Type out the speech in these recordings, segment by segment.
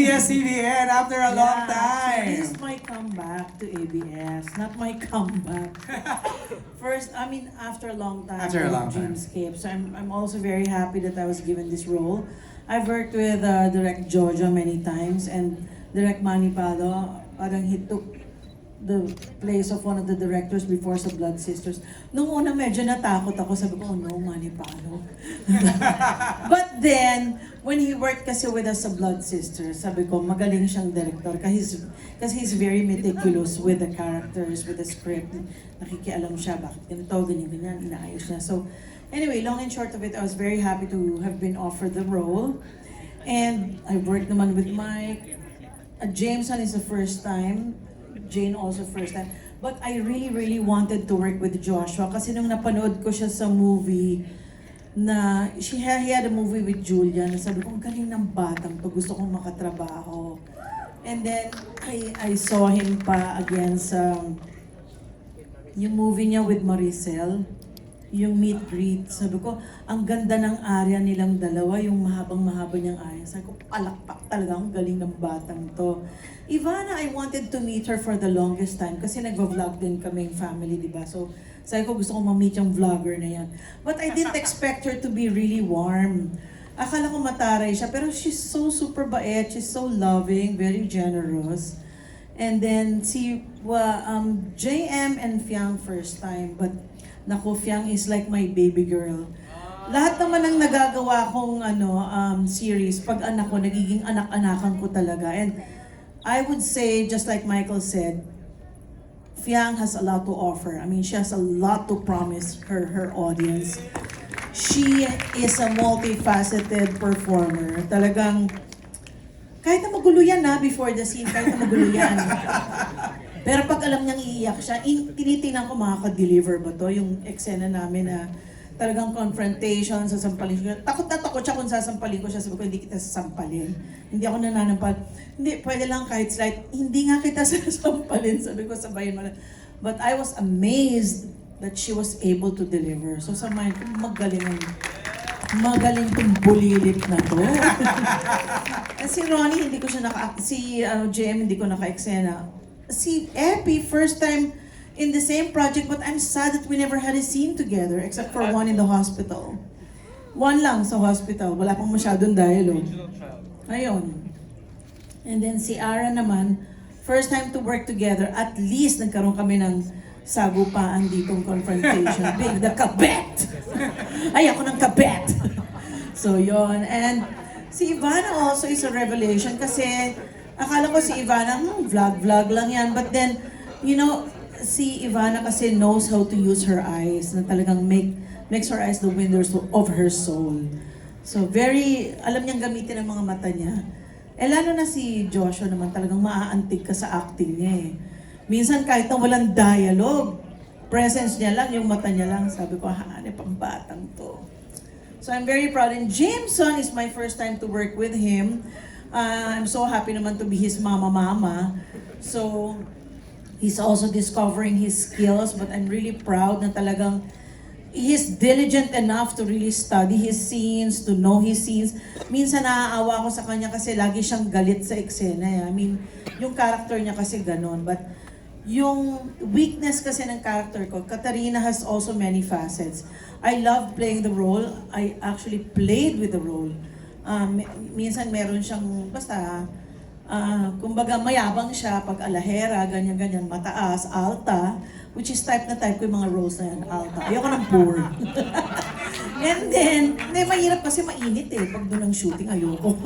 ABS-CBN after a long So time. this is my comeback to ABS, not my comeback. First, I mean, after a long time, After a with long time. Dreamscape. So I'm also very happy that I was given this role. I've worked with Direct Jojo many times and Direct Manny Palo. Parang he took the place of one of the directors before sa Blood Sisters. Noong una medyo natakot ako, sabi ko, oh no, Manny Palo. But then, when he worked kasi with us sa Blood Sisters, sabi ko, magaling siyang director kasi he's very meticulous with the characters, with the script. Nakikialam siya, bakit ganito, ganyan, inaayos niya. So, anyway, long and short of it, I was very happy to have been offered the role. And I worked naman with Mike. Jameson is the first time. Jane also first time. But I really wanted to work with Joshua kasi nung napanood ko siya sa movie na he had a movie with Julia na sabi ko, ang galing ng batang to, gusto kong makatrabaho. And then I saw him pa again sa yung movie niya with Maricel, yung meet greet. Sabi ko, ang ganda ng area nilang dalawa, yung mahabang-mahaba niyang area. Sabi ko, palakpak talaga, ang galing ng batang to. Ivana, I wanted to meet her for the longest time kasi nagva-vlog din kaming family, di ba? So, sabi ko, gusto ko ma-meet yung vlogger na yan. But I didn't expect her to be really warm. Akala ko mataray siya, pero she's so super bait, she's so loving, very generous. And then, JM and Fiang first time, but naku, Fiang is like my baby girl. Lahat naman ng nagagawa kong series, pag anak ko, nagiging anak-anakan ko talaga. And I would say, just like Michael said, Fiang has a lot to offer. I mean, she has a lot to promise her audience. She is a multifaceted performer. Talagang, kahit na magulo yan before the scene, kahit na magulo yan. Pero pag alam niyang iiyak siya, tinitingnan ko makaka-deliver ba to? Yung eksena namin na talagang confrontation, sasampalin siya. Takot na takot siya kung sasampalin ko siya. Sabi ko, hindi kita sasampalin. Hindi ako nananampal. Hindi, pwede lang kahit slight. Hindi nga kita sasampalin. Sabi ko, sabayin mo lang. But I was amazed that she was able to deliver. So sa mind ko, magaling tong bulilit na to. And si Ronnie, hindi ko siya JM, hindi ko naka-eksena. Si Epi, first time in the same project, but I'm sad that we never had a scene together except for one in the hospital. One lang sa hospital, wala pang masyadong dialogue. Ayun. And then si Ara naman, first time to work together, at least nagkaroon kami ng sagupaan ditong confrontation. Big, the kabet! Ay, ako ng kabet! So yon. And si Ivana also is a revelation kasi akala ko si Ivana, vlog lang yan. But then, you know, si Ivana kasi knows how to use her eyes na talagang makes her eyes the windows of her soul. So alam niyang gamitin ang mga mata niya. Lalo na si Joshua naman talagang maaantig ka sa acting niya eh. Minsan kahit na walang dialogue, presence niya lang, yung mata niya lang, sabi ko, hanip ang batang to. So I'm very proud. And Jameson is my first time to work with him. I'm so happy naman to be his mama. So he's also discovering his skills, but I'm really proud na talagang he's diligent enough to really study his scenes, to know his scenes. Minsan naaawa ko sa kanya kasi lagi siyang galit sa eksena. I mean, yung character niya kasi ganon. But yung weakness kasi ng character ko, Katarina has also many facets. I love playing the role. I actually played with the role. Minsan meron siyang, kumbaga mayabang siya pag alahera, ganyan, mataas, alta, which is type ko yung mga roles na yan, alta. Ayoko ng poor. And then, mahirap kasi mainit pag doon ang shooting, ayoko.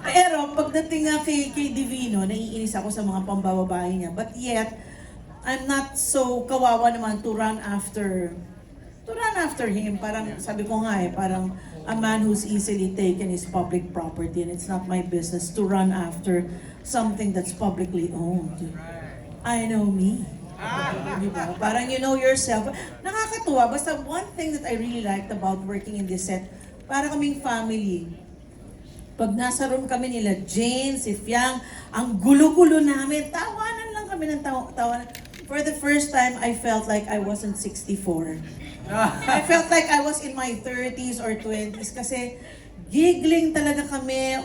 Pero pagdating nga kay Divino, naiinis ako sa mga pambababae niya. But yet, I'm not so kawawa naman to run after him. Parang, sabi ko nga parang a man who's easily taken is public property and it's not my business to run after something that's publicly owned. I know me. Diba? Parang you know yourself. Nakakatuwa. Basta one thing that I really liked about working in this set, para kaming family. Pag nasa room kami nila, Jane, si Fiang, ang gulo-gulo namin. Tawanan lang kami ng tawanan. For the first time, I felt like I wasn't 64. I felt like I was in my 30s or 20s kasi giggling talaga kami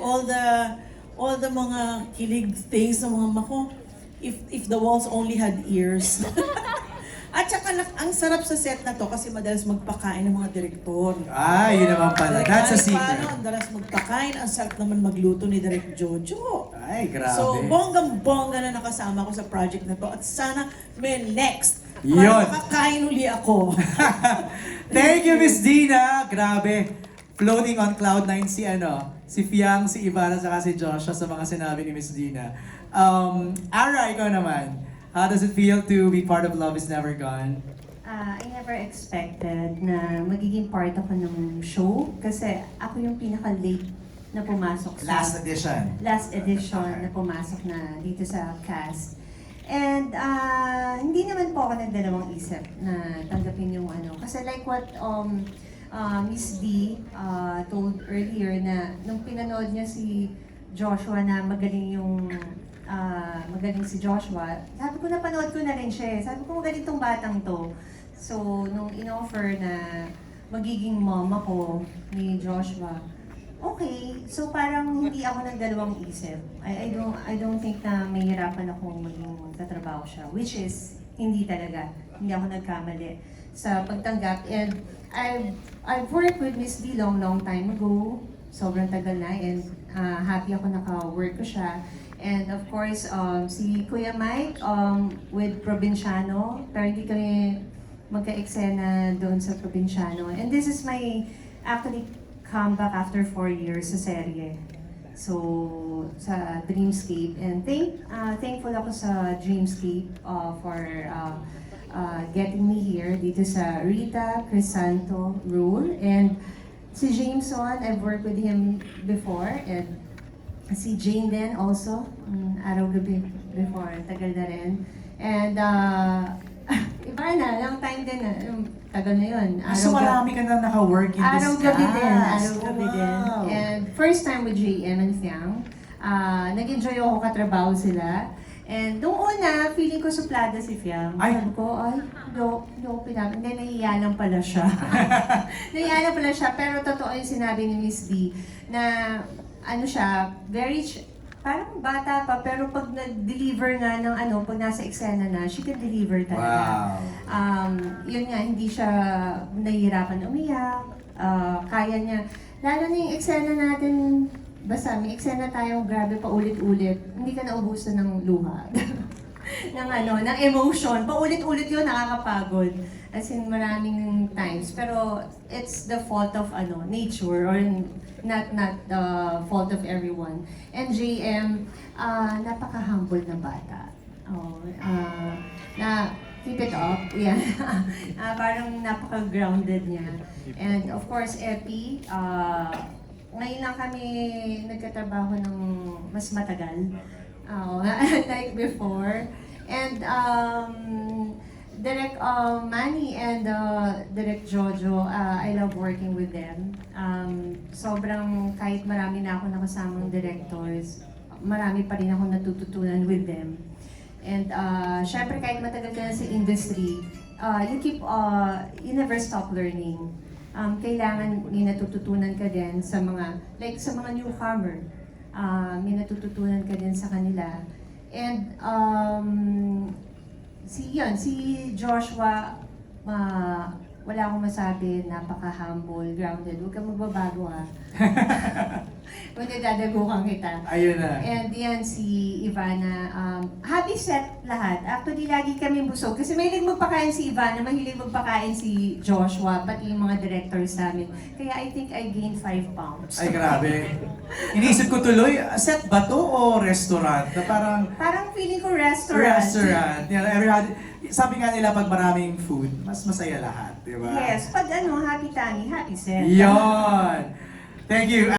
all the mga kilig things ng mga mako. If the walls only had ears. At saka ang sarap sa set na to kasi madalas magpakain ng mga direktor. Ah, yun naman pala. That's a Paano, secret. ang dalas magpakain, ang sarap naman magluto ni Direk Jojo. Ay, grabe. So, bonggang-bongga na nakasama ko sa project na to at sana may next. Yun. Para makakain uli ako. Thank you, Miss Dina. Grabe. Floating on cloud nine si Fiang, si Ivana, saka si Joshua sa mga sinabi ni Miss Dina. Ara, ikaw naman. How does it feel to be part of Love Is Never Gone? I never expected na magiging part ako ng show kasi ako yung pinaka-late na pumasok sa Last edition. last edition na pumasok na dito sa cast. And hindi naman po ako nagdalawang isip na tanggapin yung ano. Kasi like what Miss D told earlier na nung pinanood niya si Joshua na magaling si Joshua, sabi ko napanood ko na rin siya. Sabi ko magaling tong batang to. So nung in-offer na magiging mom ako ni Joshua, okay, so parang hindi ako nagdalawang isip. I don't think na mahirapan akong maging katrabaho siya, which is hindi talaga. Hindi ako nagkamali sa pagtanggap. And I've worked with Miss D long time ago. Sobrang tagal na and happy ako naka-work ko siya. And of course, si Kuya Mike with Provinciano, pero hindi kami magka-eksena doon sa Provinciano. And this is my actually comeback after 4 years sa serye. So, sa Dreamscape. And thankful ako sa Dreamscape for getting me here dito sa Rita Crisanto role. And si Jameson, I've worked with him before. And si Jane din also, araw-gabi before, tagal na rin. And iba na, long time din na, tagal na yun. So marami ka na naka-work in this Araw-gabi din, cast. araw-gabi Oh, din. wow. And first time with JM and Fiang, nag-enjoy ako katrabaho sila. And nung una, feeling ko suplada si Fiang. Ay. Sabi ko, no, hindi, nahiya lang pala siya. Nahiya lang pala siya, pero totoo yung sinabi ni Miss D, na ano siya, parang bata pa, pero pag nag-deliver nga ng pag nasa eksena na, she can deliver talaga. Wow. Yun nga, hindi siya nahihirapan umiyak, kaya niya. Lalo na yung eksena natin, basta may eksena tayong grabe pa ulit-ulit, hindi ka naubusan ng luha. ng emotion. Paulit-ulit yun, nakakapagod. As in, maraming times. Pero, it's the fault of nature or not the fault of everyone. And JM, napaka-humble na bata. Keep it up. Yeah. Parang napaka-grounded niya. And of course, Epi, ngayon lang kami nagkatrabaho ng mas matagal. Like before. And Direk Manny and Direk Jojo, I love working with them. Sobrang kahit marami na ako nakasamang directors, marami pa rin ako natututunan with them. And syempre kahit matagal ka na sa industry, you never stop learning. Kailangan may natututunan ka din sa mga newcomer. May natututunan ka din sa kanila. And si Joshua, wala akong masabi, napaka-humble, grounded. Huwag kang magbabago ha. Kundi dadagukan kita. Ayun na. And yan si Ivana, happy set lahat. Actually, lagi kami busog. Kasi mahilig magpakain si Ivana, mahilig magpakain si Joshua, pati yung mga directors namin. Kaya I think I gained 5 pounds. Ay, grabe. Iniisip ko tuloy, set ba to o restaurant? Na Parang feeling ko restaurant. Restaurant. Sabi nga nila pag maraming food, mas masaya lahat, di ba? Yes, pag happy tummy, happy set. Yon. Thank you.